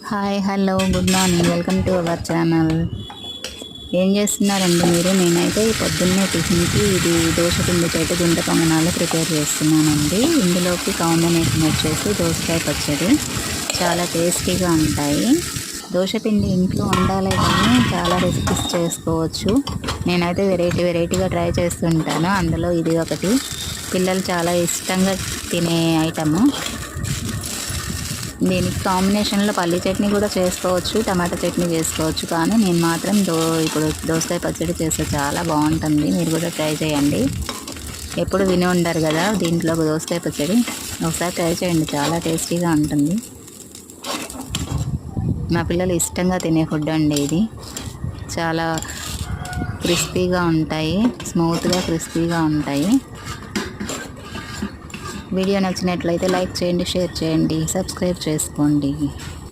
Hi hello good morning, welcome to our channel. ఏం చేస్తున్నారండి మీరు? నేనైతే ఈ పొద్దున్నే టిఫిన్కి ఇది దోశ పిండి తోటి గుంట పొంగనాలు ప్రిపేర్ చేస్తున్నానండి. ఇందులోకి కాంబినేషన్ వచ్చేసి దోసకాయ పచ్చడి, చాలా టేస్టీగా ఉంటాయి. దోశ పిండి ఇంట్లో ఉండాలి కానీ చాలా రెసిపీస్ చేసుకోవచ్చు. నేనైతే వెరైటీగా ట్రై చేస్తుంటాను. అందులో ఇది ఒకటి. పిల్లలు చాలా ఇష్టంగా తినే ఐటము. దీనికి కాంబినేషన్లో పల్లీ చట్నీ కూడా చేసుకోవచ్చు, టమాటా చట్నీ చేసుకోవచ్చు. కానీ నేను మాత్రం ఇప్పుడు దోసకాయ పచ్చడి చేస్తే చాలా బాగుంటుంది. మీరు కూడా ట్రై చేయండి. ఎప్పుడు విని ఉండరు కదా దీంట్లో దోసకాయ పచ్చడి. ఒకసారి ట్రై చేయండి, చాలా టేస్టీగా ఉంటుంది. మా పిల్లలు ఇష్టంగా తినే ఫుడ్ అండి ఇది. చాలా క్రిస్పీగా ఉంటాయి, స్మూత్గా క్రిస్పీగా ఉంటాయి. వీడియో నచ్చినట్లయితే లైక్ చేయండి, షేర్ చేయండి, సబ్స్క్రైబ్ చేసుకోండి.